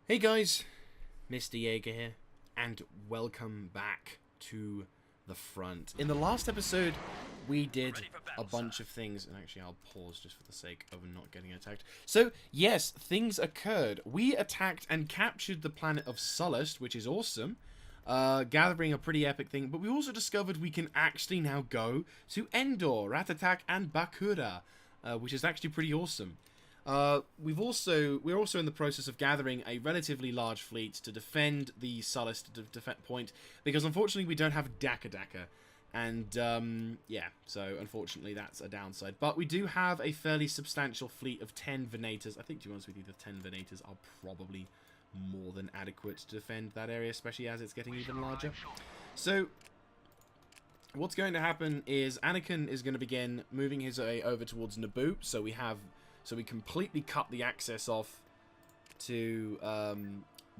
Hey guys, Mr. Jaeger here, and welcome back to the front. In the last episode, we did a bunch of things, and actually I'll pause just for the sake of not getting attacked. So, yes, things occurred. We attacked and captured the planet of Sullust, which is awesome, gathering a pretty epic thing, but we also discovered we can actually now go to Endor, Ratatak, and Bakura, which is actually pretty awesome. We're also in the process of gathering a relatively large fleet to defend the Sullust point, because unfortunately we don't have Daka, and yeah, so unfortunately that's a downside. But we do have a fairly substantial fleet of 10 Venators. I think, to be honest with you, the 10 Venators are probably more than adequate to defend that area, especially as it's getting even larger. So what's going to happen is Anakin is going to begin moving his way over towards Naboo, so we completely cut the access off to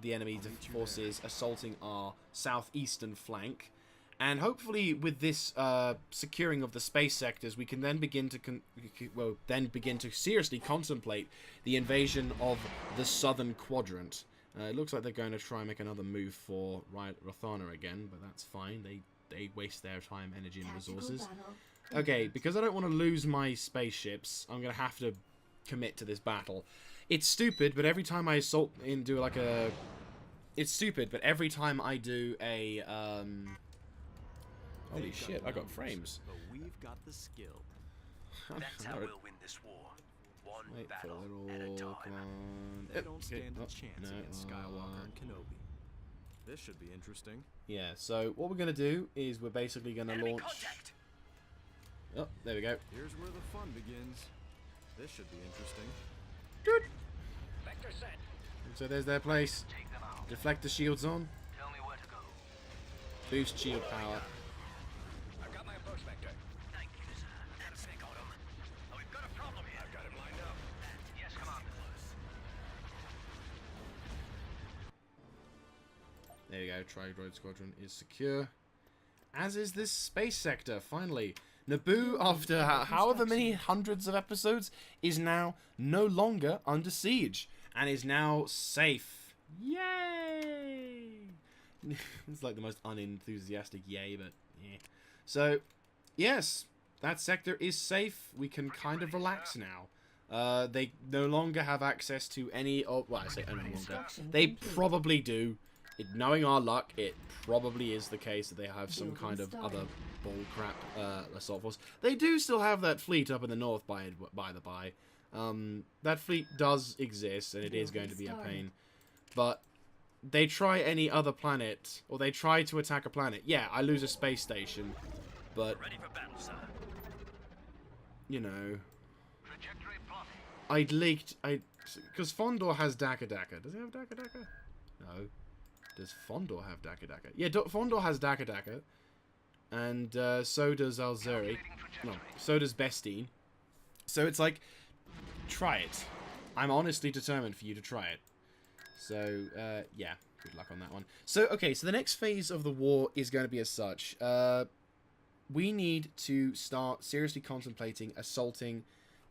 the enemy forces assaulting our southeastern flank. And hopefully with this securing of the space sectors, we can then begin to seriously contemplate the invasion of the southern quadrant. It looks like they're going to try and make another move for Rothana again, but that's fine. They waste their time, energy, and resources. Okay, because I don't want to lose my spaceships, I'm going to have to commit to this battle. It's stupid, but every time I assault and do like a... It's stupid, but every time I do a... Holy shit, I got frames. But we've got the skill. That's how we'll win this war. One battle at a time. Come on. They don't stand Okay. a chance against Skywalker and Kenobi. This should be interesting. Yeah, so what we're going to do is we're basically going to Enemy launch... contact. Oh, there we go. Here's where the fun begins. This should be interesting. Good. Vector set. So there's their place. Take them out. Deflect the shields on. Tell me where to go. Boost shield power. I've got my approach vector. Thank you, sir. That's it, got him. Oh, we've got a problem here. I've got him lined up. Yes, Commander. There you go. Tri-Droid Squadron is secure. As is this space sector, finally. Naboo, after however many hundreds of episodes, is now no longer under siege. And is now safe. Yay! It's like the most unenthusiastic yay, but yeah. So, yes, that sector is safe. We can kind of relax now. They no longer have access to any... Oh, well, I say no longer. They probably do. Knowing our luck, it probably is the case that they have some kind of other bullcrap assault force. They do still have that fleet up in the north, by the by. That fleet does exist, and it is going to be a pain. But they try any other planet, or they try to attack a planet. Yeah, I lose a space station, but... Ready for battle, sir. You know... Trajectory plotting. I'd leaked... Because Fondor has Daka. Does it have Daka? No. Does Fondor have Daka? Yeah, Fondor has Daka. And so does Alzeri. No, so does Bestine. So it's like, try it. I'm honestly determined for you to try it. So, yeah, good luck on that one. So, okay, so the next phase of the war is going to be as such. We need to start seriously contemplating assaulting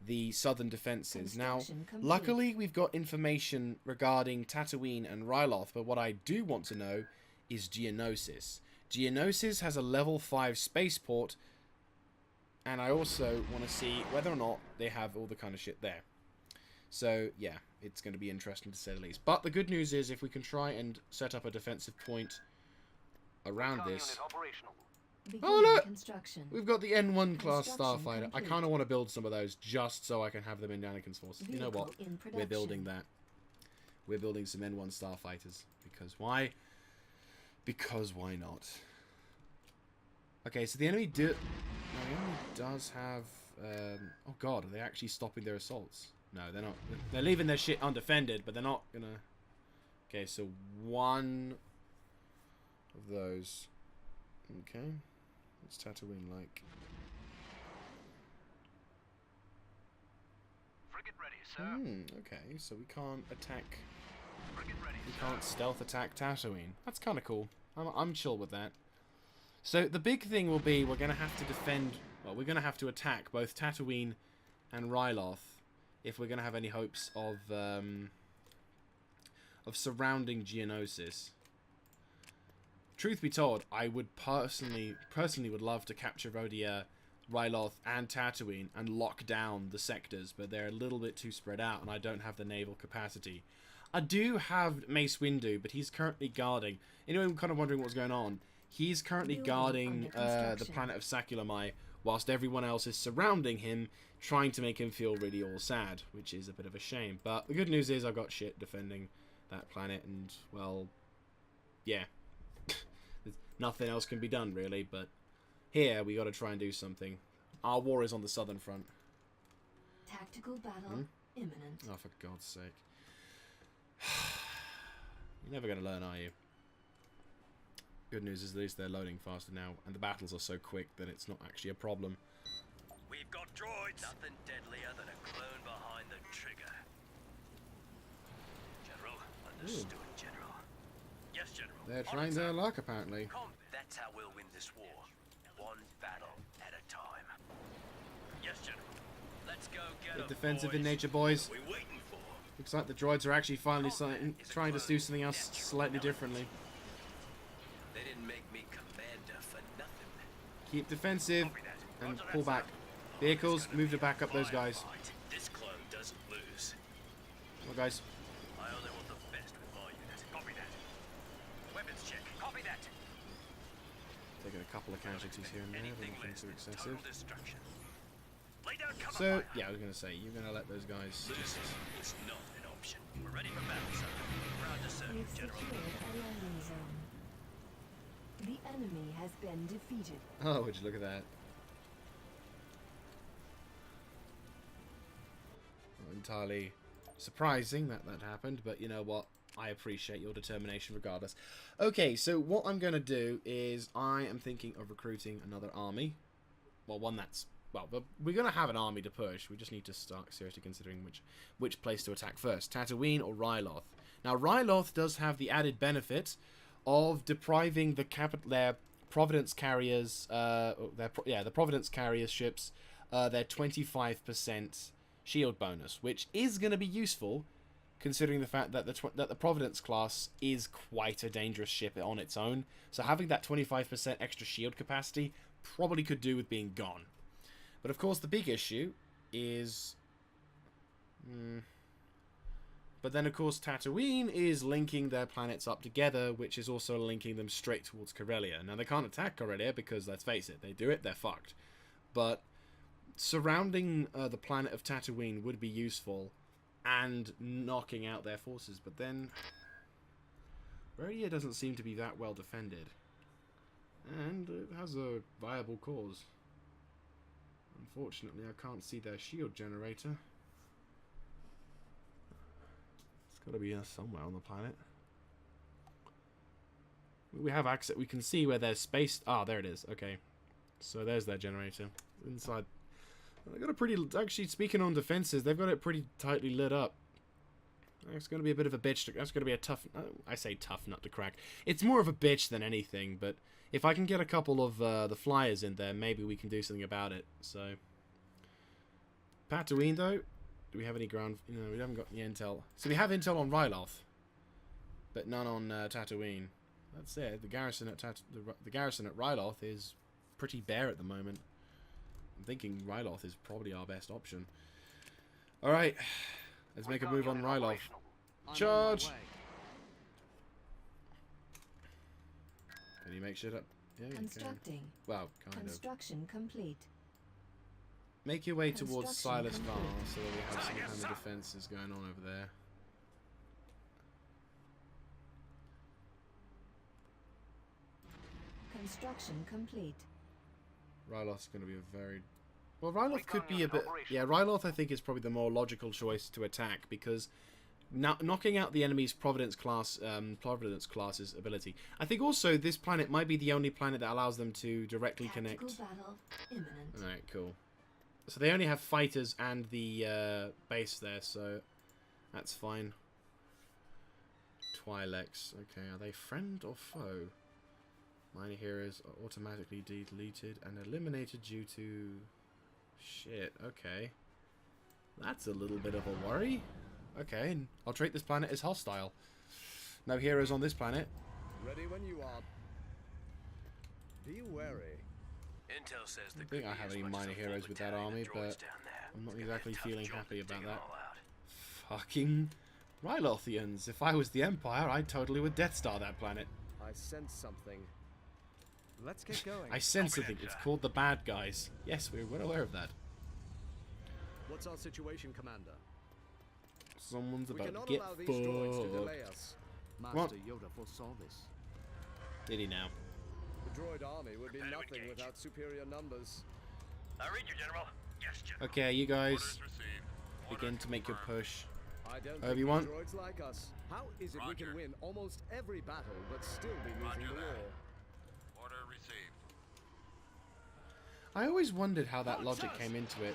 the southern defenses. Now, luckily, we've got information regarding Tatooine and Ryloth, but what I do want to know is Geonosis. Geonosis has a level 5 spaceport, and I also want to see whether or not they have all the kind of shit there. So, yeah, it's going to be interesting to say the least. But the good news is, if we can try and set up a defensive point around this... Oh, look! We've got the N1 class starfighter. I kind of want to build some of those just so I can have them in Anakin's forces. You know what? We're building that. We're building some N1 starfighters. Because why? Because why not? Okay, so the enemy does have... oh god, are they actually stopping their assaults? No, they're not. They're leaving their shit undefended, but they're not gonna... Okay, so one of those. Okay. What's Tatooine like? Frigate ready, sir. Okay, so we can't attack... Frigate ready, We sir. can't stealth attack Tatooine. That's kind of cool. I'm chill with that. So the big thing will be we're going to have to defend... Well, we're going to have to attack both Tatooine and Ryloth if we're going to have any hopes of of surrounding Geonosis. Truth be told, I would personally would love to capture Rhodia, Ryloth, and Tatooine and lock down the sectors, but they're a little bit too spread out, and I don't have the naval capacity. I do have Mace Windu, but he's currently guarding. Anyone kind of wondering what's going on? He's currently guarding the planet of Sakulamai, whilst everyone else is surrounding him, trying to make him feel really all sad, which is a bit of a shame. But the good news is I've got shit defending that planet, and, well, yeah. Nothing else can be done, really, but here we got to try and do something. Our war is on the southern front. Tactical battle imminent. Oh, for God's sake. You're never going to learn, are you? Good news is at least they're loading faster now, and the battles are so quick that it's not actually a problem. We've got droids. Nothing deadlier than a clone behind the trigger. General, understood, General. Yes, General. They're trying their luck, apparently. That's how we'll win this war. One battle at a time. Yes, General. Let's go get Bit defensive in nature, boys. What are we waiting for? Looks like the droids are actually finally trying to do something else slightly differently. They didn't make me commander for nothing. Keep defensive and pull back. Vehicles, move to back up those guys. This clone doesn't lose. Come on, guys. I only want the best with my unit. Copy that. Weapons check. Copy that. Taking a couple of casualties here and there, but nothing too excessive. Destruction. Lay down cover So, fire. yeah, I was going to say, you're going to let those guys just... It's not an option. We're ready for battle, sir. Proud to serve you, We've General. secured a landing zone. The enemy has been defeated. Oh, would you look at that. Not entirely surprising that that happened, but you know what? I appreciate your determination regardless. Okay, so what I'm going to do is I am thinking of recruiting another army. Well, one that's... Well, we're going to have an army to push. We just need to start seriously considering which place to attack first. Tatooine or Ryloth. Now, Ryloth does have the added benefit of depriving their Providence carriers... the Providence carrier ships their 25% shield bonus, which is going to be useful considering the fact that the Providence class is quite a dangerous ship on its own. So having that 25% extra shield capacity probably could do with being gone. But of course the big issue is... But then of course Tatooine is linking their planets up together, which is also linking them straight towards Corellia. Now they can't attack Corellia because, let's face it, they do it, they're fucked. But surrounding the planet of Tatooine would be useful, and knocking out their forces. But then Corellia doesn't seem to be that well defended, and it has a viable cause. Unfortunately, I can't see their shield generator. It's got to be somewhere on the planet. We have access. We can see where there's space. Ah, there it is. Okay, so there's their generator inside. They've got a pretty... Actually, speaking on defenses, they've got it pretty tightly lit up. It's going to be a bit of a bitch. That's going to be a tough... I say tough nut to crack. It's more of a bitch than anything, but if I can get a couple of the flyers in there, maybe we can do something about it. So, Tatooine, though, do we have any ground... No, we haven't got any intel. So we have intel on Ryloth, but none on Tatooine. That's it. The garrison at the garrison at Ryloth is pretty bare at the moment. I'm thinking Ryloth is probably our best option. Alright, let's make a move on Ryloth. Charge! Can you make shit up? Yeah, you can. Constructing. Well, kind of. Construction complete. Make your way towards Construction Silas Bar complete. so that we have some kind of defences going on over there. Construction complete. Ryloth's going to be a very... Well, Ryloth could be a bit... Yeah, Ryloth, I think, is probably the more logical choice to attack, because knocking out the enemy's Providence class's ability. I think also this planet might be the only planet that allows them to directly connect... Tactical battle imminent. Alright, cool. So they only have fighters and the base there, so that's fine. Twi'leks. Okay, are they friend or foe? Minor heroes are automatically deleted and eliminated due to... Shit, okay. That's a little bit of a worry. Okay, I'll treat this planet as hostile. No heroes on this planet. Ready when you are. Be wary. Intel says I the don't think I have any minor heroes with that army, but I'm not exactly feeling happy about that. Fucking Rylothians. If I was the Empire, I totally would Death Star that planet. I sense something. Let's get going. I sense something. It's called the bad guys. Yes, we're well aware of that. What's our situation, Commander? Someone's We about cannot to get allow these droids to fucked. delay us. What? Master Yoda foresaw this. Did he now? The droid army would be Prepare to nothing engage. without superior numbers. I read you, General. Yes, General. Okay, you guys Orders received. begin to make your push. I don't think Obi-Wan? these droids like us. How is it we Roger. can win almost every battle but still be losing Roger the that. war? Order received. I always wondered how that logic came into it.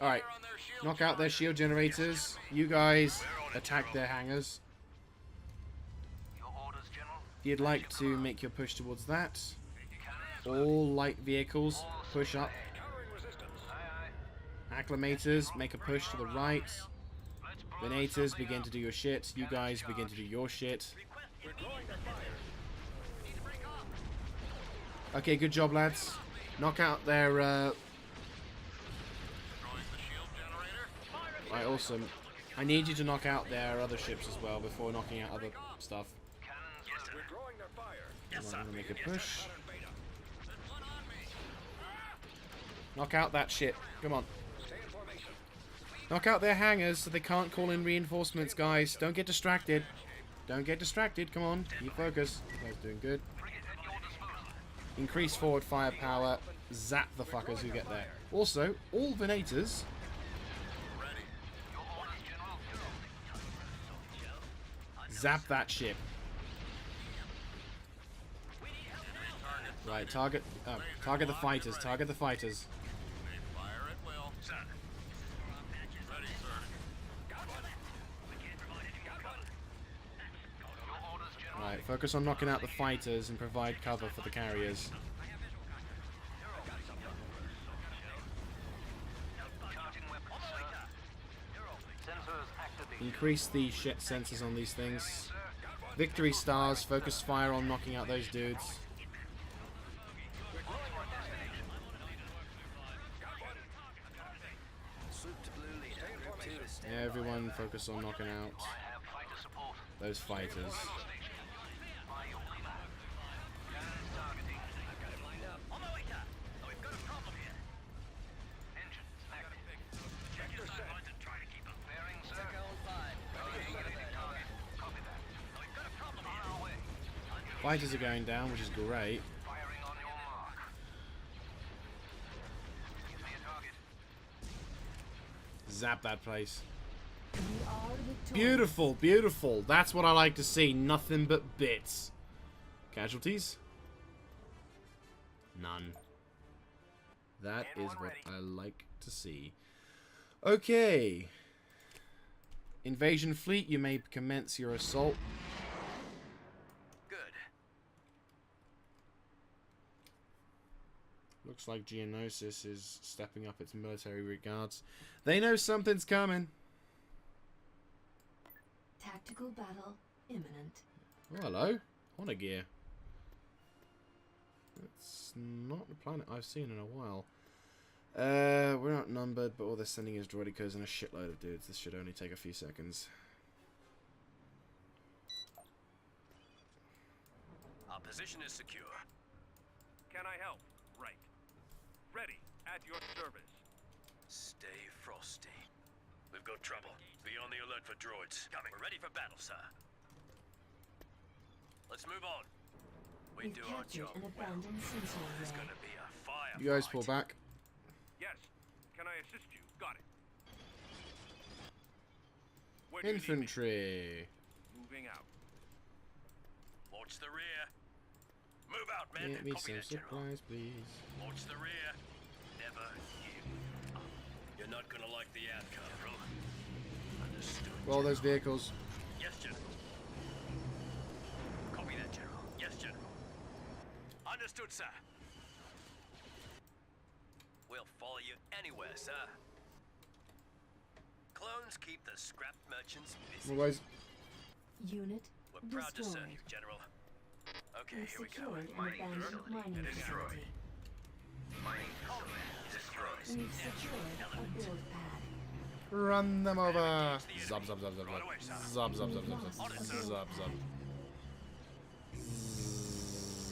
Alright, Fire on their shield knock out their shield generators. You guys attack their hangars. Your orders, General. If you'd like to make your push towards that, all light vehicles push up. Countering resistance. Acclimators make a push to the right. Venators begin to do your shit. You guys begin to do your shit. We're drawing their fire. Need to break off. Okay, good job, lads. Knock out their. Destroying the shield generator. Right, awesome. I need you to knock out their other ships as well before knocking out other stuff. Yes, sir. We're drawing their fire. Yes, I'm gonna make a push. Pattern beta. There's one on me. Knock out that shit. Come on. Stay in formation. Knock out their hangars so they can't call in reinforcements, guys. Don't get distracted. Don't get distracted. Come on. Keep focus. You guys doing good. Increase forward firepower. Zap the fuckers who get there. Also, all Venators. Ready. Your orders, General. Zap that ship. Right, target the fighters. Target the fighters. May fire at will. Sir. Ready, sir. Got one. We can't provide it. Got one. Your orders, General. Right, focus on knocking out the fighters and provide cover for the carriers. Charging weapons, sir. Sensors activated. Increase the shit sensors on these things. Victory stars. Focus fire on knocking out those dudes. Yeah, everyone focus on knocking out Have fighter support. those fighters. By your leader. Cannons targeting. I've got it lined up. On my way, sir. Oh, we've got a problem here. Engines active. Check your sightlines and try to keep up. Bearing, sir. On 5. Target. Copy that. Oh, we've got a problem here. On our way. Fighters are going down, which is great. Firing on your mark. Give me a target. Zap that place. We are victorious. Beautiful, beautiful. That's what I like to see. Nothing but bits. Casualties? None. That is what I like to see. Okay. Invasion fleet, you may commence your assault. Good. Looks like Geonosis is stepping up its military regards. They know something's coming. Tactical battle imminent. Oh, hello. Honor gear. That's not a planet I've seen in a while. We're outnumbered, but all they're sending is droidicas and a shitload of dudes. This should only take a few seconds. Our position is secure. Can I help? Right. Ready. At your service. Stay frosty. We've got trouble. Be on the alert for droids. Coming. We're ready for battle, sir. Let's move on. We We've do our captured job an well. abandoned sensor It's array. gonna be a fire. You guys pull back. Yes. Can I assist you? Got it. Where do you need me? Infantry. Moving out. Watch the rear. Move out, men. Get me Copy some that, General. supplies, please. Watch the rear. Never give up. You're not gonna like the outcome. General. Understood. Roll those vehicles. Yes, General. Copy that, General. Yes, General. Understood, sir. We'll follow you anywhere, sir. Clones keep the scrap merchants busy. Otherwise, Unit We're proud to serve Destroyed. you, General. Okay, We've here we go. secured an abandoned mining facility. We've secured a build pad. Run them over. Zub, zub, zub, zub, zub. Zub, zub, zub, zub, zub. Zub, zub.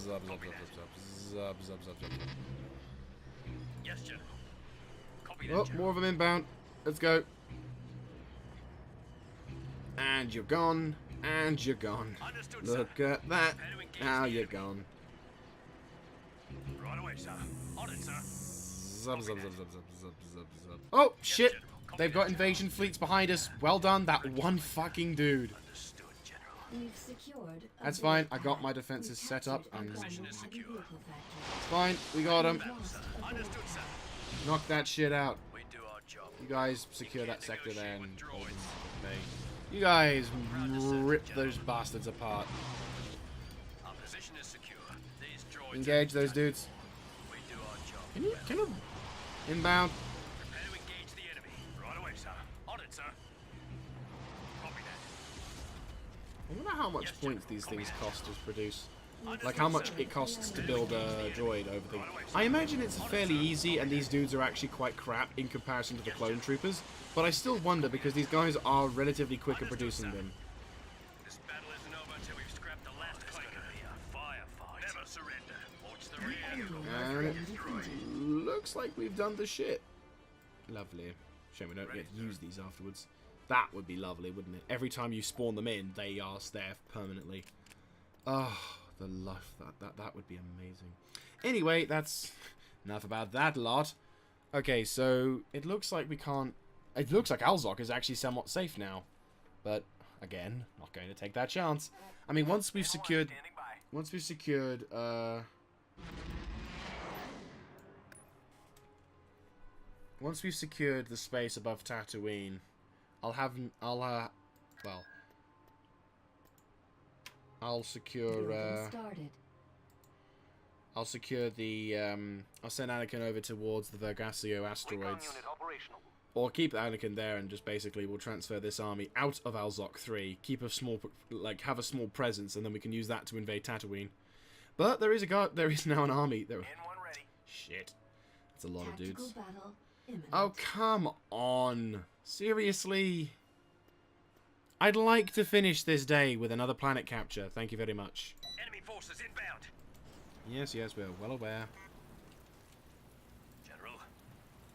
Zub, zub, zub, zub, zub. Zub, zub, zub, zub. Yes, General. Copy that, Oh, General. more of them inbound. Let's go. And you're gone. And you're gone. Understood, Look sir. at that. Prepare to engage Now the you're enemy. gone. Right away, sir. On it, sir. Zub, zub, zub, zub, zub, zub, zub, zub. Oh, shit. General. Copy They've that, got General. invasion fleets behind us. Well done. That one fucking dude. Understood, General. We've secured a That's build fine. I got pad. my defenses We've set up. captured And an it's Position is abandoned secure. vehicle factory. fine. We got him. We've lost a build Understood, pad. sir. Knock that shit out. We do our job. You guys secure that sector there and Negotiate with hold them droids. at bay. You guys rip those bastards apart. Our position is secure. These droids Engage are those dudes. We do our job. Can you inbound? Prepare to engage the enemy. Right away, sir. On it, sir. Copy that. I wonder how much points these things cost to produce. Like how much it costs to build a droid over thing. I imagine it's fairly easy and these dudes are actually quite crap in comparison to the clone troopers. But I still wonder because these guys are relatively quick at producing them. This battle isn't over until we've scrapped the last clanker. Be a firefight. Never surrender. Watch the rear. And it looks like we've done the shit. Lovely. Shame we don't get to use these afterwards. That would be lovely, wouldn't it? Every time you spawn them in, they are there permanently. Oh, the life that would be amazing. Anyway, that's enough about that lot. Okay, so it looks like we can't. It looks like Alzok is actually somewhat safe now, but again, not going to take that chance. I mean, once we've secured the space above Tatooine, I'll secure Building started. I'll secure the I'll send Anakin over towards the Vergasio asteroids. Or keep Anakin there and just basically we'll transfer this army out of Alzok 3, keep a small have a small presence, and then we can use that to invade Tatooine. But there is now an army. Shit. That's a lot of Tactical dudes. battle imminent. Oh, come on. Seriously? I'd like to finish this day with another planet capture. Thank you very much. Enemy forces inbound. Yes, we're well aware. General,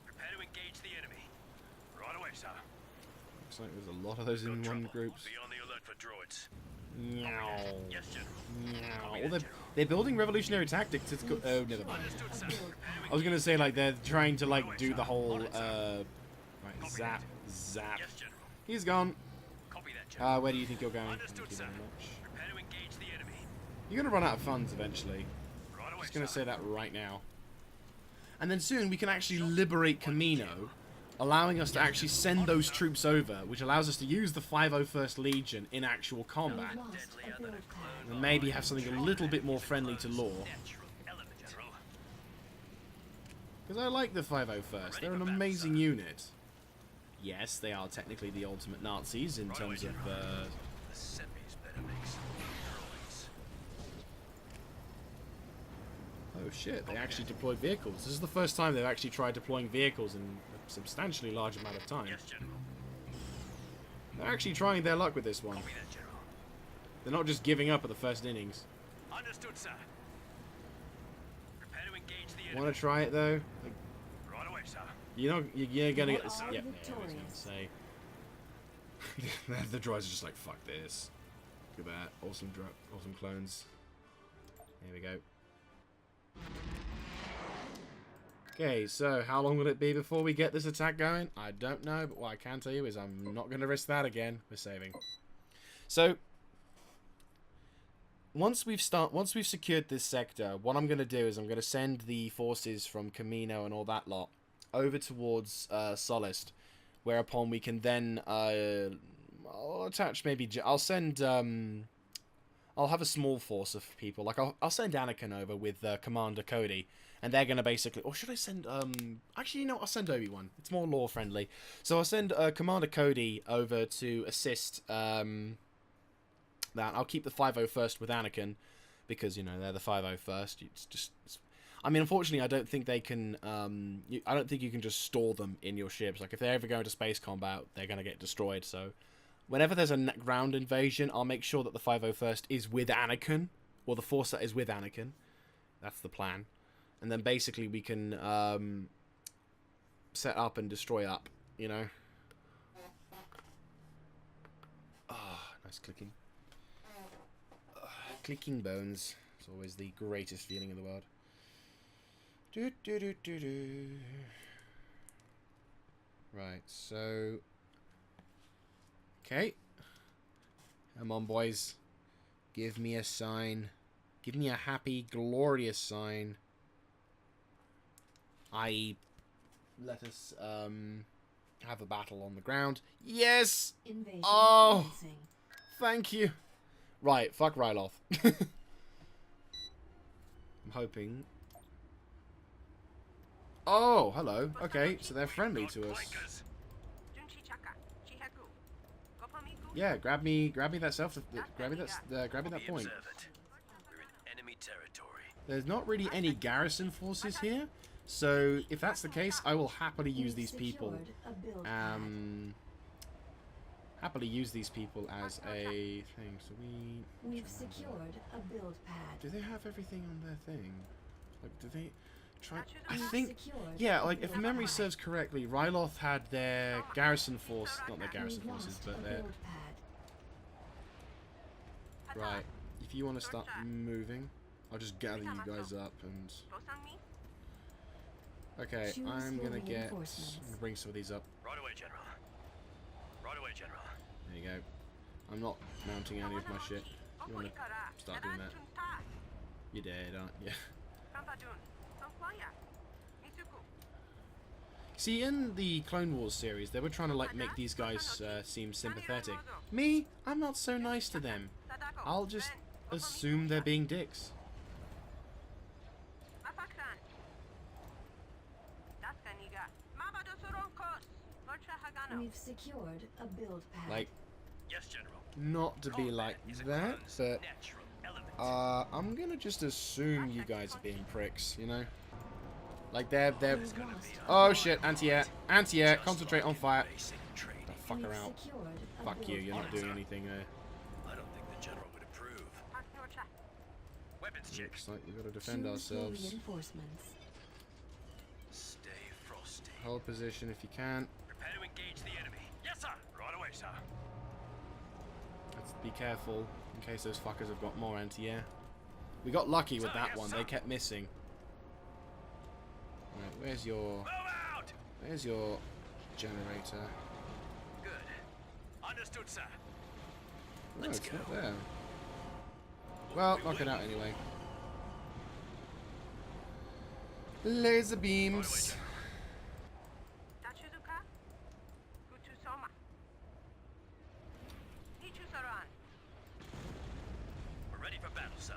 prepare to engage the enemy. Right away, sir. Looks like there's a lot of those in one group. Be on the alert for droids. Meow. Yes, General. Meow. Well, they're building revolutionary tactics. It's oh, never mind. Understood, sir. I was gonna say like they're trying to like do the whole right, zap. Yes, General. He's gone. Copy that, General. Where do you think you're going? Understood, Thank you sir. very much. Prepare to engage the enemy. You're gonna run out of funds eventually. Right away, Just gonna sir. say that right now. And then soon we can actually liberate Camino, allowing us to actually send those troops over, which allows us to use the 501st Legion in actual combat. We've lost a build pad. And maybe have something a little bit more friendly to law. Natural element, General. Because I like the 501st. They're an amazing unit. Yes, they are technically the ultimate Nazis in terms of... The semis better make some droids. Oh shit, they actually deployed vehicles. This is the first time they've actually tried deploying vehicles in a substantially large amount of time. Yes, General. They're actually trying their luck with this one. Copy that, General. They're not just giving up at the first innings. Understood, sir. Prepare to engage the enemy. Want to try it though? Like, Right away, sir. you're gonna get this. We are Yep, yeah, I was gonna say. The droids are just like, fuck this. Look at that. Awesome clones. Here we go. Okay, so how long will it be before we get this attack going? I don't know, but what I can tell you is I'm not going to risk that again. We're saving. So, once we've secured this sector, what I'm going to do is I'm going to send the forces from Camino and all that lot over towards Solist, whereupon we can then I'll attach maybe I'll send I'll have a small force of people. Like I'll send Anakin over with Commander Cody, and they're gonna basically. Or should I send Actually, you know what? I'll send Obi-Wan. It's more lore friendly. So I'll send Commander Cody over to assist that. I'll keep the 501st with Anakin, because, you know, they're the 501st. It's just... I mean, unfortunately, I don't think they can... I don't think you can just store them in your ships. Like, if they ever go into space combat, they're going to get destroyed. So, whenever there's a ground invasion, I'll make sure that the 501st is with Anakin, or the Force is with Anakin. That's the plan. And then basically we can set up and destroy up, you know? Ah, nice clicking. Clicking bones. It's always the greatest feeling in the world. Do, do, do, do, do. Right, so... Okay. Come on, boys. Give me a sign. Give me a happy, glorious sign. I.e., let us have a battle on the ground. Yes! Invasion Oh! commencing. Thank you. Right, fuck Ryloth. I'm hoping... Oh, hello. Okay, so they're friendly to us. Yeah, grab me that grab me that point. Observe it. We're in enemy territory. There's not really any garrison forces here, so if that's the case, I will happily use these people. Happily use these people as a thing. So We've secured a build pad. do they have everything on their thing? Like, do they try? I We've think, secured yeah. a Like, if build memory pad. serves correctly, Ryloth had their garrison force, not their garrison We've forces, lost but a their build pad. right. If you want to start moving, I'll just gather you guys up and. Okay, Choose I'm your gonna reinforcements. bring some of these up. Right away, General. Right away, General. There you go. I'm not mounting any of my shit. You wanna start doing that? You're dead, aren't you? See, in the Clone Wars series, they were trying to like make these guys seem sympathetic. Me, I'm not so nice to them. I'll just assume they're being dicks. We've secured a build pad. Like, Yes, General. not to be like that, but Natural element. I'm gonna just assume you guys are being pricks, you know? Like they're We've lost oh shit, anti-air, anti-air, concentrate on fire. Basic training. The fuck We've around. secured a Fuck you, build you're not pad. doing anything there. I don't think the General would approve. Weapons check. Looks like we've got to defend Choose your ourselves. reinforcements. Stay frosty. Hold position if you can. Prepare to engage the enemy. Yes, sir. Right away, sir. Let's be careful in case those fuckers have got more anti-air. We got lucky with that one, they kept missing. Right, where's Move out. your generator? Good. Understood, sir. No, Let's it's go. not there. Well, knock it out anyway. Laser beams. We're ready for battle, sir.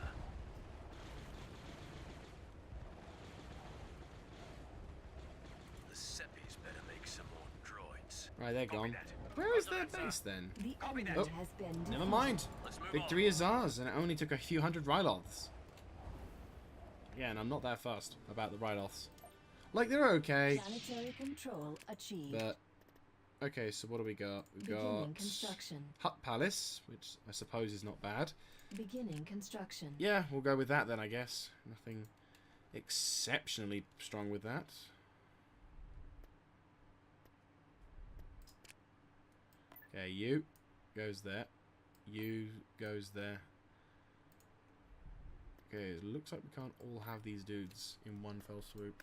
The Seppies better make some more droids. Right, they're gone. Where is their base then? The enemy Oh, has been Never defeated. mind. Let's move Victory is ours, and it only took a few hundred Ryloths. Yeah, and I'm not that fussed about the Ryloths. Like, they're okay, Planetary control achieved. but... Okay, so what do we got? We Beginning got... construction. Hut Palace, which I suppose is not bad. Beginning construction. Yeah, we'll go with that then, I guess. Nothing exceptionally strong with that. Okay, you goes there. You goes there. Okay, it looks like we can't all have these dudes in one fell swoop.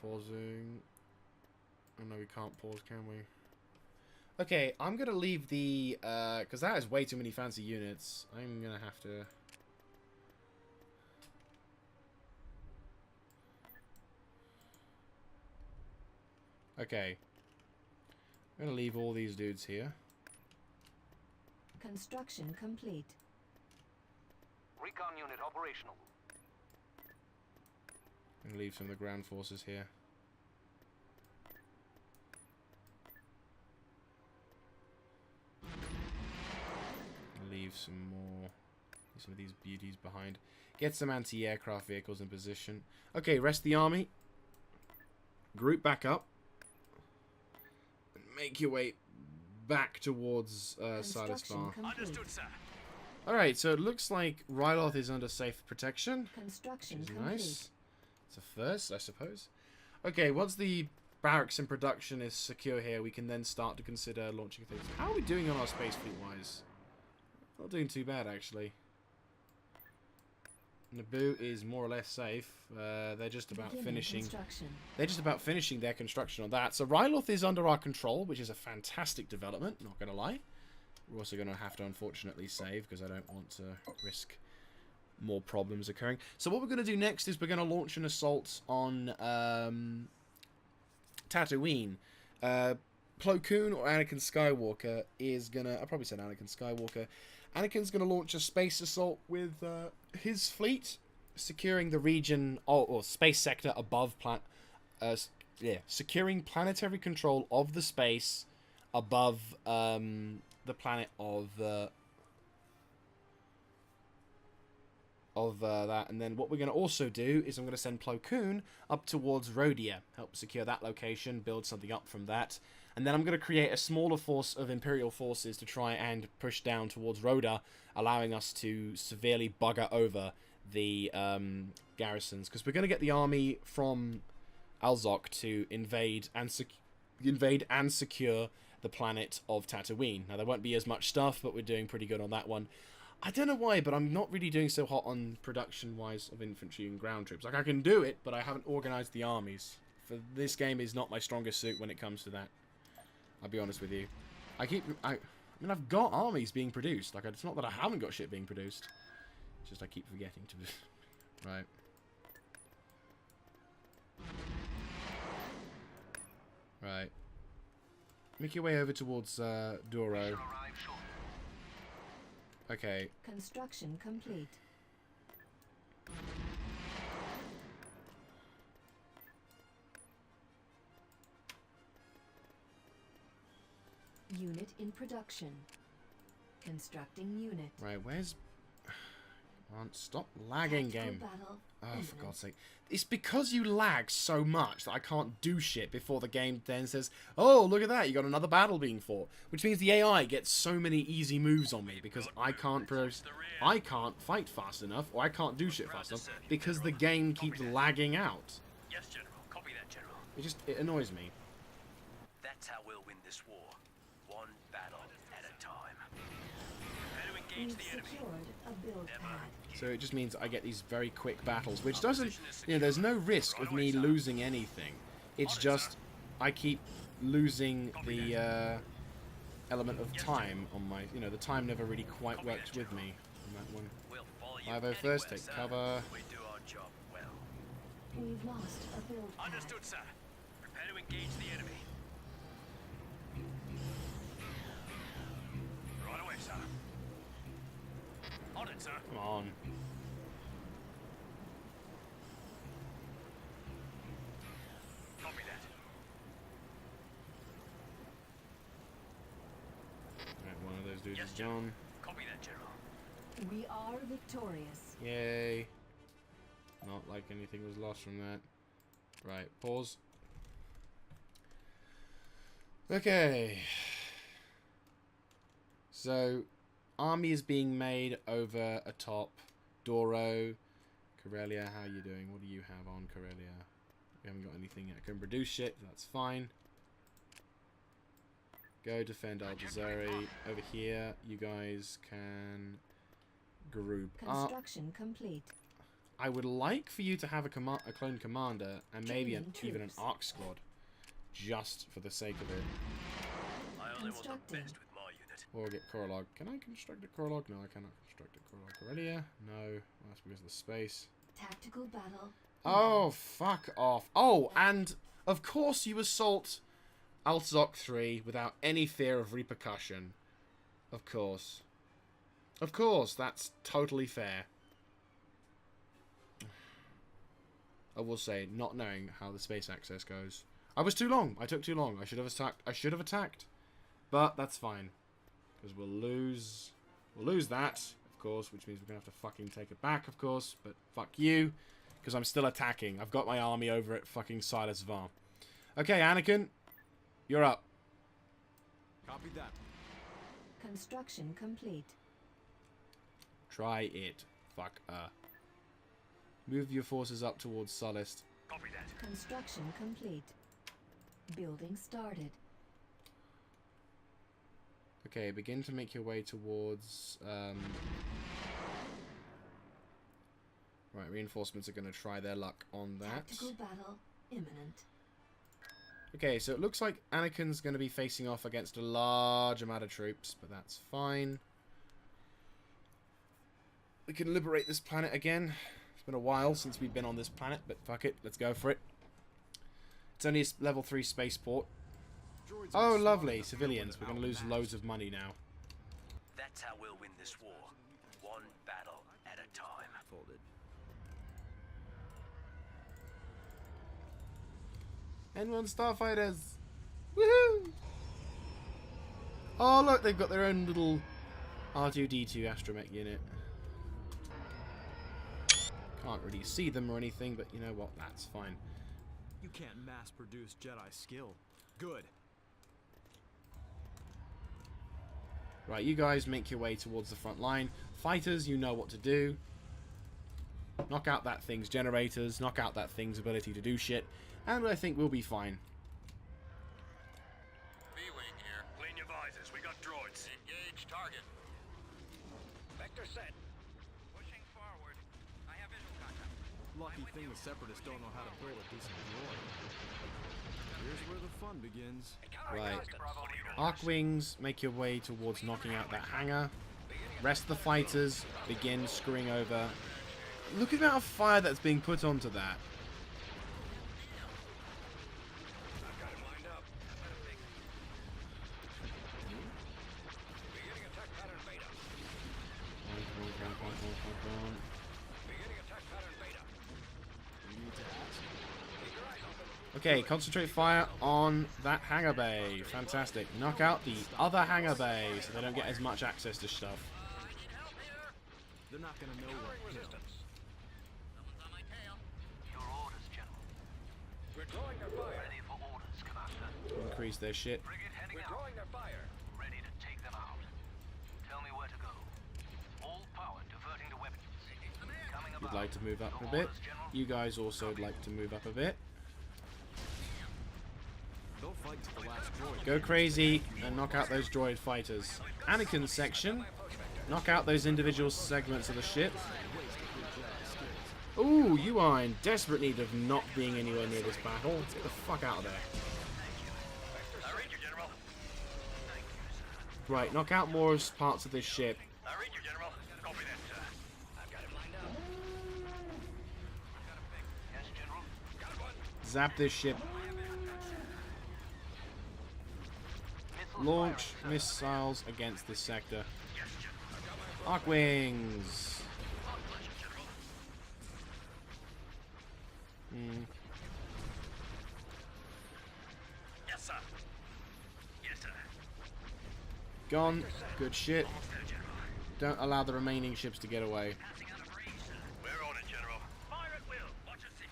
Pausing. Oh no, we can't pause, can we? Okay, I'm gonna leave the, because that is way too many fancy units. I'm gonna have to... Okay. I'm gonna leave all these dudes here. Construction complete. Recon unit operational. I'm gonna leave some of the ground forces here. leave some of these beauties behind. Get some anti-aircraft vehicles in position. Okay, rest the army. Group back up. And make your way back towards Silas Bar. Understood, sir. Alright, so it looks like Ryloth is under safe protection. Construction Which is complete. nice. It's a first, I suppose. Okay, once the barracks and production is secure here, we can then start to consider launching things. How are we doing on our space fleet-wise? Not doing too bad, actually. Naboo is more or less safe. They're just about finishing. They're just about finishing their construction on that. So Ryloth is under our control, which is a fantastic development. Not gonna lie. We're also gonna have to unfortunately save because I don't want to risk more problems occurring. So what we're gonna do next is we're gonna launch an assault on Tatooine. Plo Koon or Anakin Skywalker is gonna. I probably said Anakin Skywalker. Anakin's going to launch a space assault with his fleet, securing the region or space sector above securing planetary control of the space above the planet of that. And then what we're going to also do is I'm going to send Plo Koon up towards Rhodia, help secure that location, build something up from that. And then I'm going to create a smaller force of Imperial forces to try and push down towards Rhoda, allowing us to severely bugger over the garrisons. Because we're going to get the army from Alzok to invade and secure the planet of Tatooine. Now, there won't be as much stuff, but we're doing pretty good on that one. I don't know why, but I'm not really doing so hot on production-wise of infantry and ground troops. Like, I can do it, but I haven't organized the armies. For this game is not my strongest suit when it comes to that. I'll be honest with you. I mean, I've got armies being produced. Like, it's not that I haven't got shit being produced. It's just I keep forgetting to. Right. Right. Make your way over towards Doro. Okay. Construction complete. Unit in production. Constructing unit. Right, where's... Come on, stop lagging, Tactical game. battle Oh, imminent. for God's sake. It's because you lag so much that I can't do shit before the game then says, oh, look at that, you got another battle being fought. Which means the AI gets so many easy moves on me because I can't fight fast enough or I can't do shit fast enough because the game keeps lagging out. Yes, General. Copy that, General. It annoys me. That's how we'll win this war. One battle at a time. Prepare to engage We've the enemy. secured a build pad. So it just means I get these very quick battles, which doesn't, you know, there's no risk of me losing anything. It's just, I keep losing the element of time on my, you know, the time never really quite works with me on that one. We'll follow you 5-0 first, anywhere, take sir. cover. We do our job well. We've lost a build pad. Understood, sir. Prepare to engage the enemy. Right away, sir. On it, sir. Come on. Copy that. Right, one of those dudes Yes, is General. gone. Copy that, General. We are victorious. Yay. Not like anything was lost from that. Right, pause. Okay. So, army is being made over atop Doro. Corellia, how you doing? What do you have on Corellia? We haven't got anything yet. I can produce shit, that's fine. Go defend Al Jazari. Over here, you guys can group up. Construction complete. I would like for you to have a clone commander and maybe Training even an troops. arc squad, just for the sake of it. I only want the Constructing. best with my unit. Or get Korolog. Can I construct a Korolog? No, I cannot construct a Korolog. Corellia? No, that's because of the space. Tactical battle. Oh, fuck off. Oh, and of course you assault Altzok 3 without any fear of repercussion. Of course. Of course, that's totally fair. I will say, not knowing how the space access goes. I was too long. I took too long. I should have attacked. But that's fine. Because we'll lose We'll lose that, of course, which means we're going to have to fucking take it back, of course. But fuck you, because I'm still attacking. I've got my army over at fucking Silas Var. Okay, Anakin, you're up. Copy that. Construction complete. Try it. Fuck. Move your forces up towards Sullust. Copy that. Construction complete. Building started. Okay, begin to make your way towards... Right, reinforcements are going to try their luck on that. Tactical battle imminent. Okay, so it looks like Anakin's going to be facing off against a large amount of troops, but that's fine. We can liberate this planet again. It's been a while since we've been on this planet, but fuck it, let's go for it. It's only a level 3 spaceport. Oh, lovely, civilians. We're going to lose loads of money now. That's how we'll win this war. One battle at a time. Folded. N1 Starfighters! Woohoo! Oh, look, they've got their own little R2-D2 astromech unit. Can't really see them or anything, but you know what? That's fine. You can't mass-produce Jedi skill. Good. Right, you guys make your way towards the front line. Fighters, you know what to do. Knock out that thing's generators, knock out that thing's ability to do shit, and I think we'll be fine. B-wing here. Clean your visors. We got droids. Engage target. Vector set. Pushing forward. I have visual contact. Lucky thing the Separatists don't know how to build a decent droid. Here's where the fun begins. Right. Arc-wings, make your way towards knocking out that hangar. Rest of the fighters begin screwing over. Look at the amount of fire that's being put onto that. I've got him lined up. Beginning attack pattern beta. Beginning attack pattern beta. We need to ask. Keep your eyes open. Okay, concentrate fire on that hangar bay. Fantastic. Knock out the other hangar bay so they don't get as much access to stuff. They're not gonna know what hit 'em. Resistance. Someone's on my tail. Your orders, General. We're drawing their fire. Ready for orders, Commander. Increase their shit. Frigate heading We're out. drawing their fire. Ready to take them out. Tell me where to go. All power diverting to weapons. Coming You'd about. like to move up a bit. You guys also would like to move up a bit. They'll fight to the last droid. Go crazy and knock out those droid fighters. Anakin's section. Knock out those individual segments of the ship. Ooh, you are in desperate need of not being anywhere near this battle. Let's get the fuck out of there. I read you, General. Right, knock out more parts of this ship. I read you, General. Copy that, sir. I've got him lined up. Yes, General. Got one. Zap this ship. Launch missiles against this sector. Arc wings. Yes, sir. Yes, sir. Gone. Good shit. Don't allow the remaining ships to get away. Passing out a breeze, sir. We're on it, General. Fire at will. Watch at 6.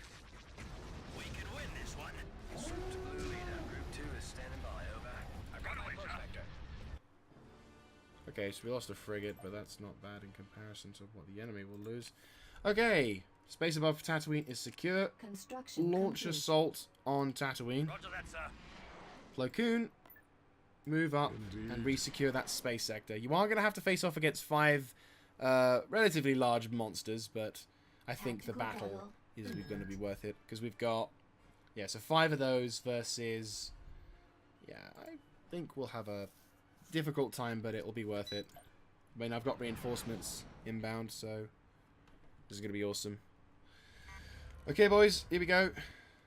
We can win this one. Swoop to blue leader. Group 2 is standing by. Over. I've got away, sir. Okay, so we lost a frigate, but that's not bad in comparison to what the enemy will lose. Okay, space above Tatooine is secure. Construction Launch complete. assault on Tatooine. Roger that, sir. Plo Koon, move up and re-secure that space sector. You are going to have to face off against 5 relatively large monsters, but I think the Tactical battle battle is going to be worth it, because we've got, yeah, so 5 of those versus, yeah, I think we'll have a difficult time, but it'll be worth it. I mean, I've got reinforcements inbound, so this is going to be awesome. Okay, boys, here we go.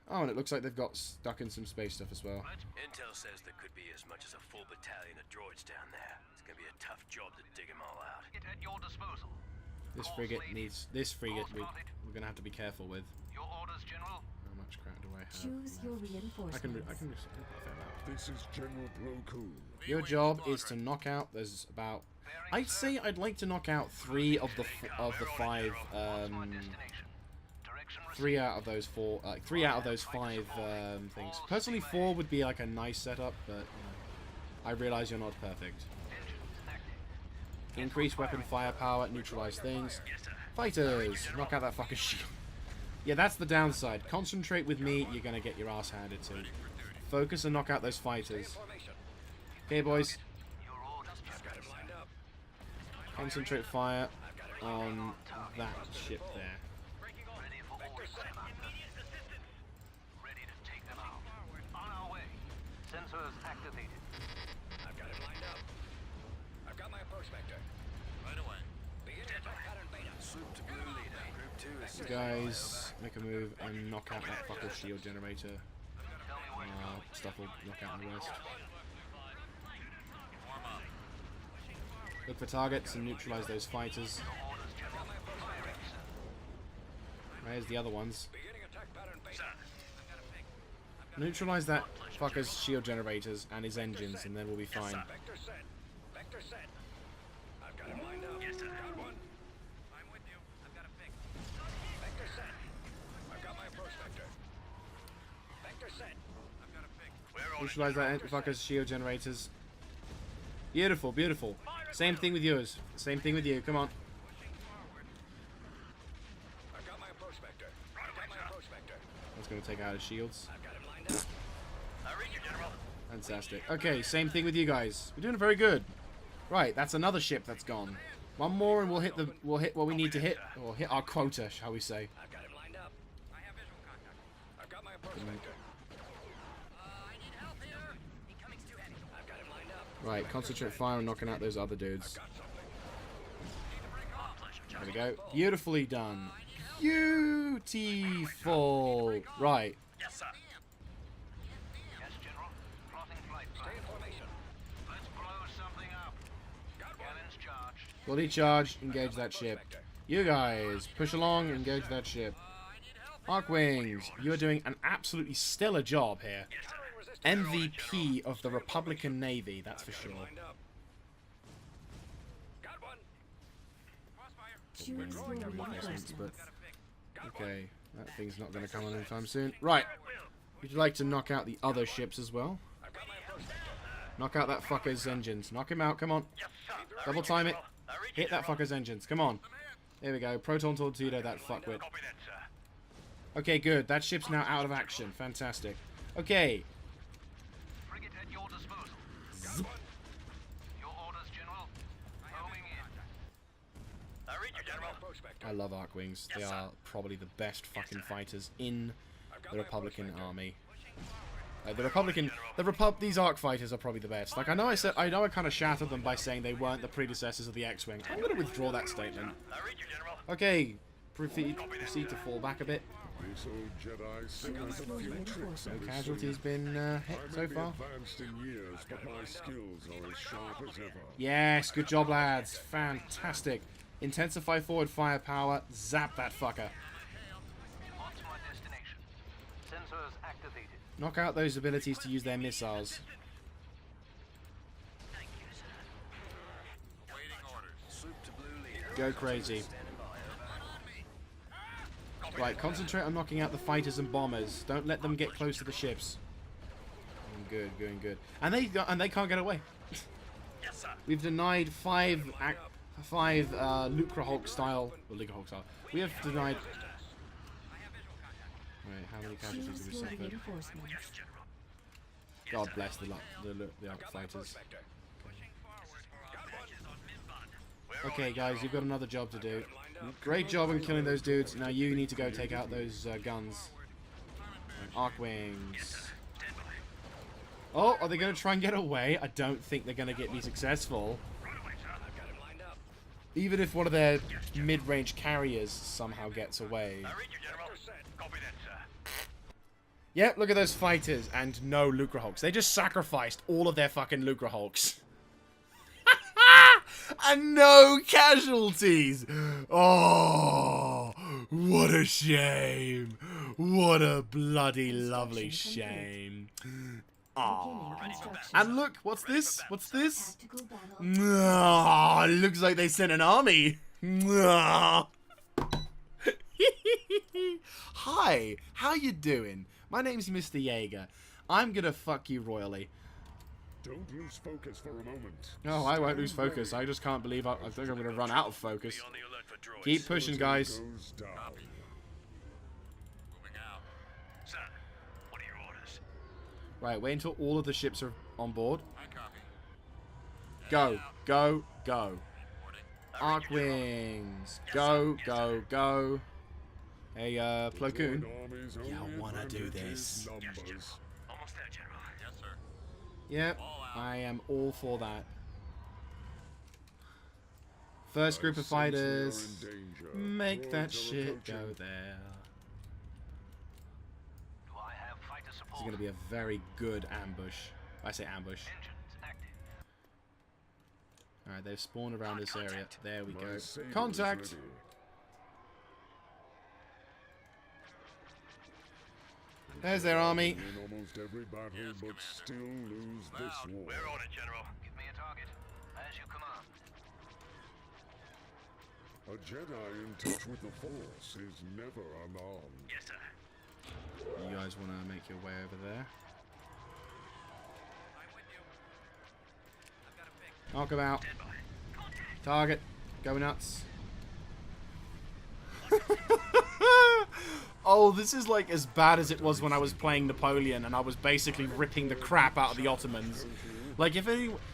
Oh, and it looks like they've got stuck in some space stuff as well. Intel says there could be as much as a full battalion of droids down there. It's gonna be a tough job to dig them all out. It at your disposal. This frigate needs... This frigate we're going to have to be careful with. Your orders, General. How much crap do I have? Choose your left? reinforcements. I can just... This is General Plo Koon. Your job is to knock out... There's about I'd say I'd like to knock out 3 of the 5. 3 out of those 4. 3 out of those 5 things. Personally, 4 would be like a nice setup, but you know, I realize you're not perfect. Increase weapon firepower, neutralize things. Fighters, knock out that fucking shield. Yeah, that's the downside. Concentrate with me, you're gonna get your ass handed to. Focus and knock out those fighters. Okay, boys. Concentrate fire on that ship there. Ready to take them out. On our way. Sensors activated. I've got it lined up. I've got my approach vector. Right away. Begin attack pattern beta. Swoop to blue leader. Group 2 is You guys make a move and knock out that fucker shield generator. Stuff will knock out the rest. Look for targets and neutralize those fighters. Where's the other ones? beginning attack pattern beta. Neutralize that fucker's shield generators and his engines, and then we'll be fine. Vector set. Vector set. I've got it lined up. Yes, sir. Got one. I'm with you. I've got a pick. Vector set. I've got my approach vector. Vector set. I've got a pick. Neutralize that fucker's shield generators. Beautiful, beautiful. Same thing with yours. Same thing with you. Come on. I've got my approach vector. I've got my approach vector. That's going to take out his shields. I've got him lined up. I read you, General. Fantastic. Okay, same thing with you guys. We're doing very good. Right, that's another ship that's gone. One more and we'll hit what we need to hit, or hit our quota, shall we say. I've got him lined up. I have visual contact. I've got my approach vector. I need help here. Incoming's too heavy. I've got him lined up. Right, concentrate fire on knocking out those other dudes. Got something. There we go. Beautifully done. Beautiful. Right. Yes, sir. Yes, General. Crossing flight. Stay in formation. Let's blow something up. Got one. Cannons charged. Fully charged. Engage that ship. You guys, push along. Engage that ship. Arkwings, you are doing an absolutely stellar job here. MVP of the Republican Navy, that's for sure. Lined up. Got one. Choose your reinforcements. But okay, that thing's not going to come on anytime soon. Right, would you like to knock out the other ships as well? I've got my approach vector. Knock out that fucker's engines. Knock him out, come on. Yes, sir. Double time it. I read you, Hit that fucker's engines, come on. There we go, proton torpedo that fuckwit. Copy that, sir. Okay, good, that ship's now out of action. Fantastic. Okay, Frigate at your disposal. Got one. Your orders, General. Homing in. I read you, General. Approach vector. I love Arkwings. They Yes, sir. are probably the best fucking fighters in I've got the my approach Republican vector. army. These Ark fighters are probably the best. Like I know I kind of shattered them by saying they weren't the predecessors of the X-wing. I'm gonna withdraw that statement. I read you, General. Okay, proceed to fall back a bit. This old Jedi sick Choose of your the future. reinforcements. No casualties been hit I so may be far. advanced in years, but my skills are as sharp as ever. Yes, good job, lads. Fantastic. Intensify forward firepower. Zap that fucker. On to my destination. Sensors activated. Knock out those abilities to use their missiles. Thank you, sir. Waiting orders. Swoop to blue leader. Go crazy. Right, concentrate on knocking out the fighters and bombers. Don't let them get close to the ships. Good, good, good. And they can't get away. Yes, sir. We've denied five Lucrehulk style. Well, Lucrehulk style. We have denied. Right, how many casualties have we Choose your suffered? reinforcements. God bless the Ark fighters. Okay, guys, you've got another job to do. Great job in killing those dudes. Now you need to go take out those guns. Arkwings. Oh, are they going to try and get away? I don't think they're going to get me successful. Even if one of their mid-range carriers somehow gets away. I read you, General. Copy that, sir. Yep, look at those fighters. And no Lucrehulks. They just sacrificed all of their fucking Lucrehulks. And no casualties. Oh, what a shame. What a bloody lovely shame. Beginning Aww. construction. And look, what's this? What's this? Tactical battle. Aww, looks like they sent an army. Aww. Hi, how you doing? My name's Mr. Jaeger. I'm gonna fuck you royally. Don't lose focus for a moment. No, I won't lose focus. I just can't believe I think I'm gonna run out of focus. Be on the alert for droids. Keep pushing, guys. Goes down. Moving out. Sir, what are your orders? Right, wait until all of the ships are on board. I copy. Go, go, go. Reporting. Arc wings. Go, go, go. Hey, Plo Koon. Armies Yeah, I only wanna do advantage this. is numbers. Almost there, General. Yes, sir. Yep, I am all for that. First group of fighters. Make that shit go there. Do I have fighter This is support? going to be a very good ambush. I say ambush. Engines active. Alright, they've spawned around this area. There we go. My saber is Contact! ready. There's their army. Win almost every battle, but still lose this war. We're on it, General. Give me a target. As you command. A Jedi in touch with the Force is never alarmed. Yes, sir. You guys want to make your way over there? I'm with you. I've got a pick. Knock 'em out. Stand by. Contact. Target. Go nuts. Oh, this is like as bad as it was when I was playing Napoleon and I was basically ripping the crap out of the Ottomans. Like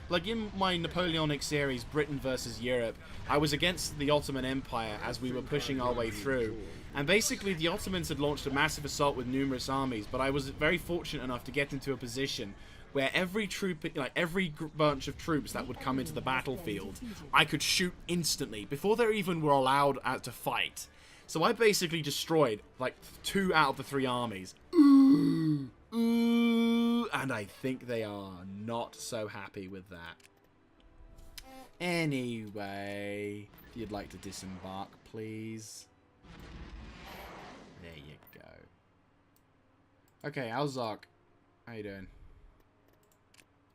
like in my Napoleonic series, Britain versus Europe, I was against the Ottoman Empire as we were pushing our way through. And basically the Ottomans had launched a massive assault with numerous armies, but I was very fortunate enough to get into a position where every troop, like every bunch of troops that would come into the battlefield, I could shoot instantly before they even were allowed to fight. So I basically destroyed like 2 out of the 3 armies. Ooh, and I think they are not so happy with that. Anyway, if you'd like to disembark, please. There you go. Okay, Alzark, how you doing?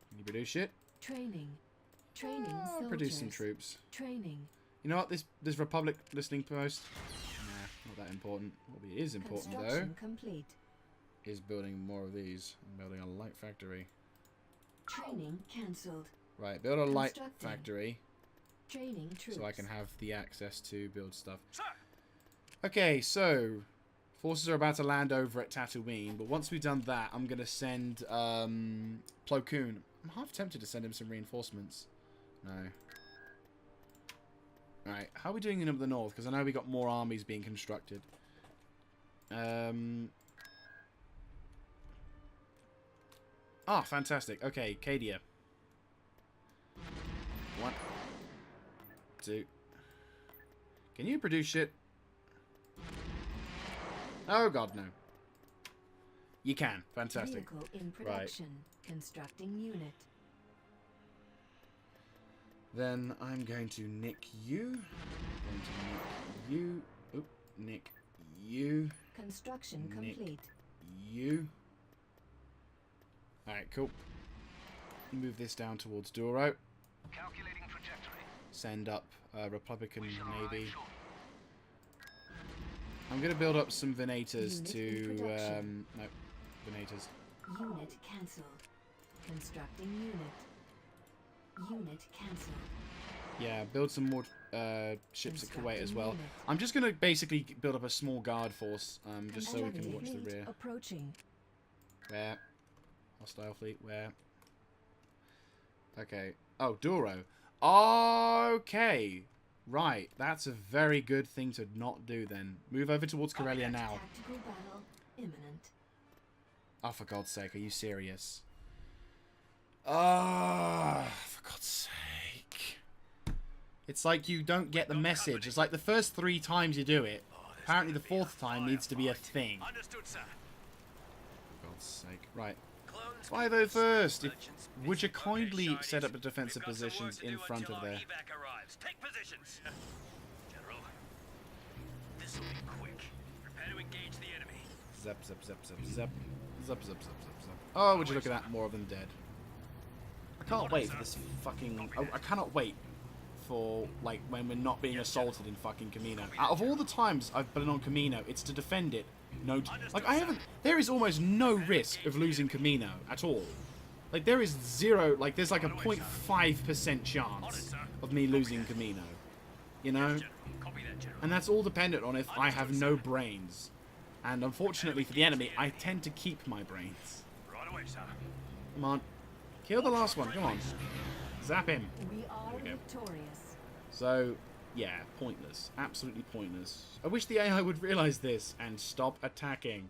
Can you produce shit? Training. Training soldiers. Produce some troops. Training. You know what? This Republic listening post. Nah, not that important. What is important though Construction complete. is building more of these. I'm building a light factory. Training cancelled. Right, build a light Constructing. factory Training troops. so I can have the access to build stuff. Sir. Okay, so forces are about to land over at Tatooine, but once we've done that, I'm gonna send Plo Koon. I'm half tempted to send him some reinforcements. No. Alright, how are we doing in up the north? Because I know we got more armies being constructed. Ah, fantastic. Okay, Cadia. 1, 2. Can you produce shit? Oh god, no. You can. Fantastic. Vehicle in production. Constructing unit. Then I'm going to nick you. Going to nick you. Oop, nick you. Construction Nick. complete. You. Alright, cool. Move this down towards Douro. Calculating trajectory. Send up Republican We shall Navy. arrive shortly. I'm going to build up some Venators Unit in to... production. no, Venators. Unit cancelled. Constructing unit. Unit cancelled. Yeah, build some more ships at Kuwait as well. Unit. I'm just going to basically build up a small guard force, just so we can Enemy watch the fleet rear. approaching. Where? Hostile fleet, where? Okay. Oh, Douro. Okay. Right. That's a very good thing to not do then. Move over towards Corellia now. Tactical battle imminent. Oh, for God's sake. Are you serious? Ah, for God's sake. It's like you don't get the message. It's like the first 3 times you do it. Apparently the 4th time needs to be a thing. Understood, sir. For God's sake. Right. Clones. 501st. Would you kindly set up the defensive positions in front of there? Evac arrives. Take positions. General, this will be quick. Prepare to engage the enemy. Zap, zap, zap, zap, zap. Zap, zap, zap, zap, zap. Oh, would you look at that? More of them dead. I can't wait for this fucking... I cannot wait for, like, when we're not being assaulted in fucking Camino. Out of all the times I've been on Camino, it's to defend it. No, like, I haven't... There is almost no risk of losing Camino at all. Like, there is zero... Like, there's like a 0.5% chance of me losing Camino. You know? And that's all dependent on if I have no brains. And unfortunately for the enemy, I tend to keep my brains. Come on. Kill the last one. Come on. Zap him. We are victorious. So, yeah, pointless. Absolutely pointless. I wish the AI would realize this and stop attacking.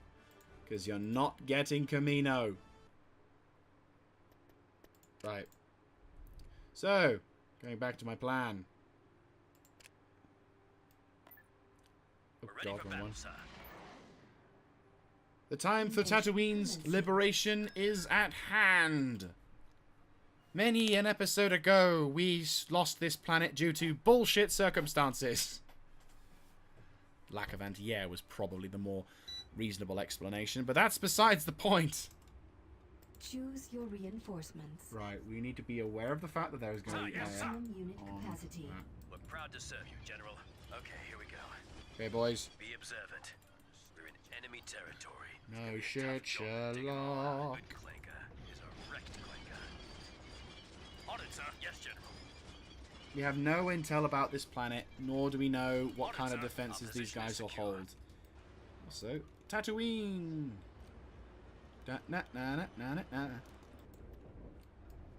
Because you're not getting Camino. Right. So, going back to my plan. Oh, God, wrong one. The time for Tatooine's liberation is at hand. Many an episode ago, we lost this planet due to bullshit circumstances. Lack of anti-air was probably the more reasonable explanation, but that's besides the point. Choose your reinforcements. Right, we need to be aware of the fact that there is going to be Maximum unit capacity. We're proud to serve you, General. Okay, here we go. Okay, boys. Be observant. We're in enemy territory. No shit, Sherlock. Good clanker is a wrecked clanker. On it, sir. Yes, General. We have no intel about this planet, nor do we know what kind of defenses these guys will hold. Also, Tatooine. Da, na, na, na, na, na.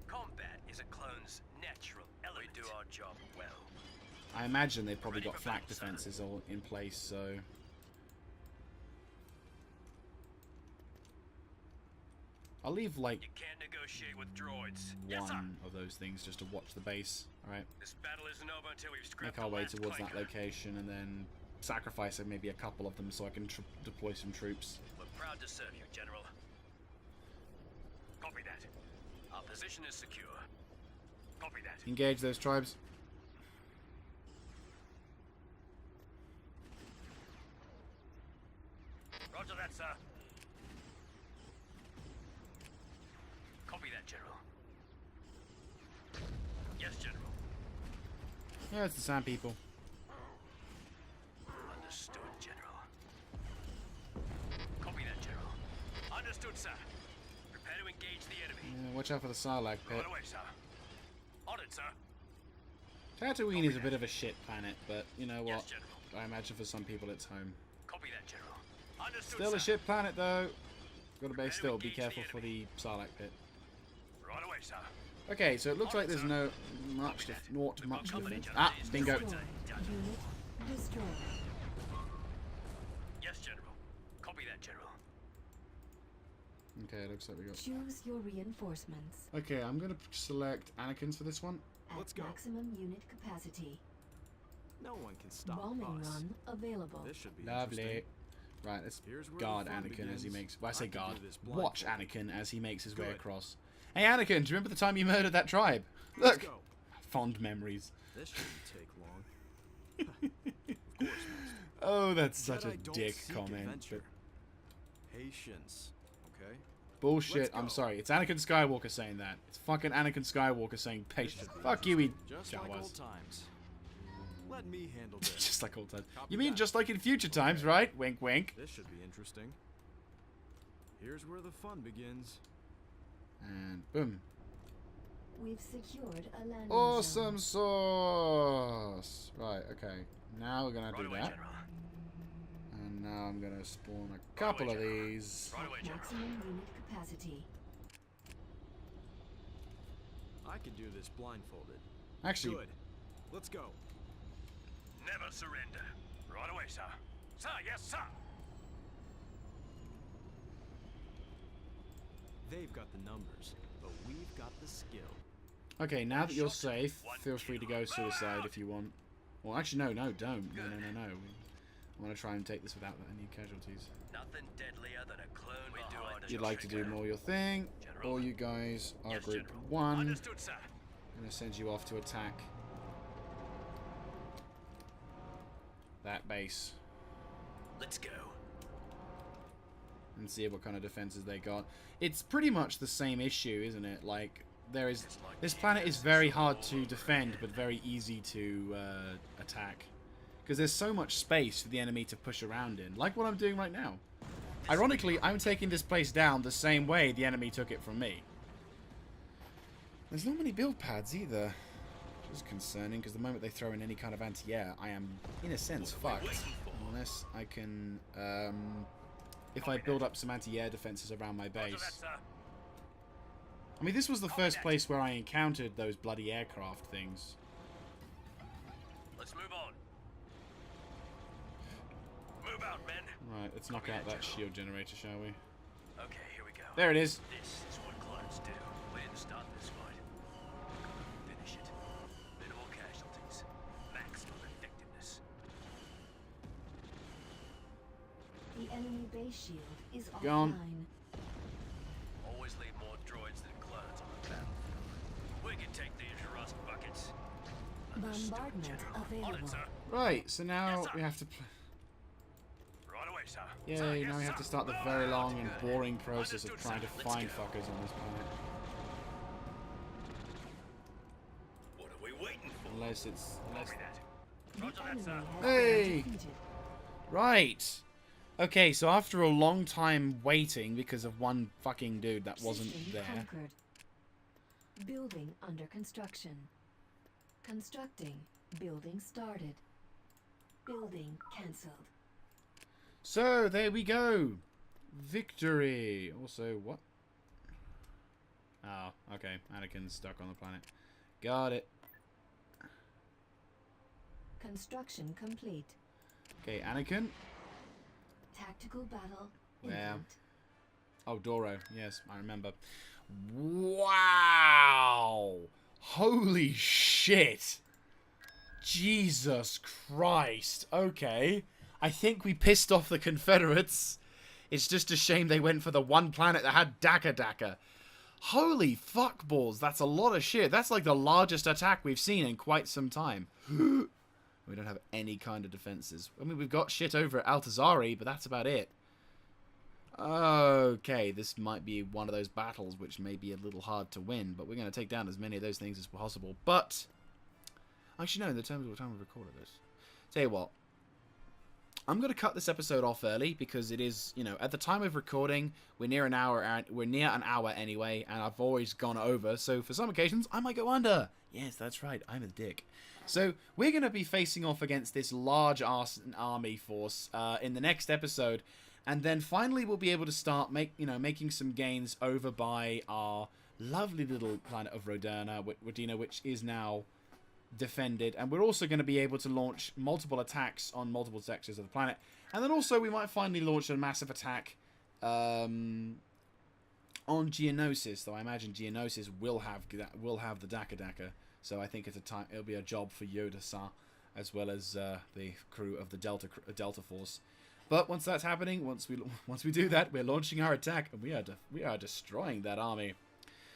Combat is a clone's natural element. We do our job well. I imagine they've probably got flak defenses all in place, so... I'll leave, like, You can't negotiate with droids. one of those things just to watch the base. Alright, This battle isn't over until we've scrapped make our the way last towards that clanker. location and then sacrifice maybe a couple of them so I can deploy some troops. We're proud to serve you, General. Copy that. Our position is secure. Copy that. Engage those tribes. Roger that, sir. Copy that, General. Yes, General. Yeah, it's the Sand People. Understood, General. Copy that, General. Understood, sir. Prepare to engage the enemy. Yeah, watch out for the Sarlacc pit. Right away, sir. On it, sir. Tatooine is a bit of a shit planet, but you know what? Yes, General. I imagine for some people it's home. Copy that, General. Understood, Still sir. a shit planet, though. Gotta be Prepare to still. Be engage the careful for the Sarlacc pit. Right away, sir. Okay, so it looks like there's no much, not much difference. Ah, bingo. Destroyed. Unit destroyed. Yes, General. Copy that, General. Okay, looks like we got. Choose your reinforcements. Okay, I'm gonna select Anakin's for this one. At Let's go. maximum unit capacity. No one can stop Bombing us. run available. This should be Lovely. interesting. Right, let's Here's where guard the fun Anakin as he begins. makes. Well, I say I can guard. do this Watch blindfolded. Anakin as he makes his way Good. across. Hey, Anakin, do you remember the time you murdered that tribe? Let's Look, go. fond memories. This shouldn't take long. Of course, Master. Oh, that's such Jedi a don't dick seek comment. adventure. But Patience. Okay? bullshit. Let's I'm go. sorry. It's Anakin Skywalker saying that. It's fucking Anakin Skywalker saying patience. Fuck you, Just like old Jawas. times. Let me handle this. Just like old times. Copy You mean that. just like in future times, right? Wink, wink. This should be interesting. Here's where the fun begins. And boom. We've secured a landing Awesome zone. sauce. Right, okay. Now we're gonna Right do away, that. General. And now I'm gonna spawn a couple of these. Right away, General. Maximum unit capacity. I can do this blindfolded. Actually, Good. Let's go. Never surrender. Right away, sir. Sir, yes, sir. They've got the numbers, but we've got the skill. okay, now that you're safe, feel free to go suicide if you want. Well, actually, no, don't. No. I want to try and take this without any casualties. Nothing deadlier than a clone. We do our If you'd like to do more your thing, all you guys are Yes, group General. 1. I'm Understood, sir. going to send you off to attack that base. Let's go. and see what kind of defenses they got. It's pretty much the same issue, isn't it? Like, this planet is very hard to defend, but very easy to attack. Because there's so much space for the enemy to push around in. Like what I'm doing right now. Ironically, I'm taking this place down the same way the enemy took it from me. There's not many build pads either. Which is concerning, because the moment they throw in any kind of anti-air, I am, in a sense, fucked. Unless I can, if I build up some anti-air defenses around my base. I mean, this was the first place where I encountered those bloody aircraft things. Let's move on. Move out, men. Right, let's knock out that shield generator, shall we? Okay, here we go. There it is. This is what clones do. We didn't start this fight. Finish it. Minimal casualties. Maximum effectiveness. The enemy base shield is Gone. offline. Always leave more droids than clones on the battlefield. We can take these rust buckets. Bombardment On available. it, sir. Right, so now Yes, sir. we have to... Right away, sir. Yay, now we have to start the very long and boring process of trying to find fuckers on this planet. What are we waiting for? Unless it's... Copy that. The Roger that, enemy sir. has Hey! been defeated. Right. Okay, so after a long time waiting because of one fucking dude that wasn't System there. conquered. Building under construction. Constructing. Building started. Building cancelled. So, there we go. Victory. Also, what? Oh, okay. Anakin's stuck on the planet. Got it. Construction complete. Okay, Anakin. Tactical battle. Yeah. imminent. Oh, Doro. Yes, I remember. Wow. Holy shit. Jesus Christ. Okay. I think we pissed off the Confederates. It's just a shame they went for the one planet that had Daka. Holy fuck balls. That's a lot of shit. That's like the largest attack we've seen in quite some time. We don't have any kind of defenses. I mean, we've got shit over at Altazari, but that's about it. Okay, this might be one of those battles which may be a little hard to win, but we're going to take down as many of those things as possible. But, actually no, in the terms of what time we've recorded this. Tell you what, I'm going to cut this episode off early because it is, you know, at the time of recording, we're near an hour anyway, and I've always gone over, so for some occasions, I might go under. Yes, that's right, I'm a dick. So, we're going to be facing off against this large army force in the next episode, and then finally we'll be able to start making some gains over by our lovely little planet of Rodina, which is now defended, and we're also going to be able to launch multiple attacks on multiple sectors of the planet, and then also we might finally launch a massive attack on Geonosis, though I imagine Geonosis will have the Daka, so I think it'll be a job for Yoda-sa as well as the crew of the Delta Force. But once that's happening, once we do that, we're launching our attack, and we are destroying that army.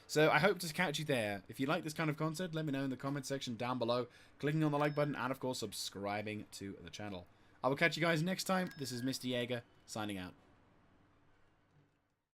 So I hope to catch you there. If you like this kind of content, let me know in the comment section down below, clicking on the like button, and of course subscribing to the channel. I will catch you guys next time. This is Mr. Jaeger, signing out.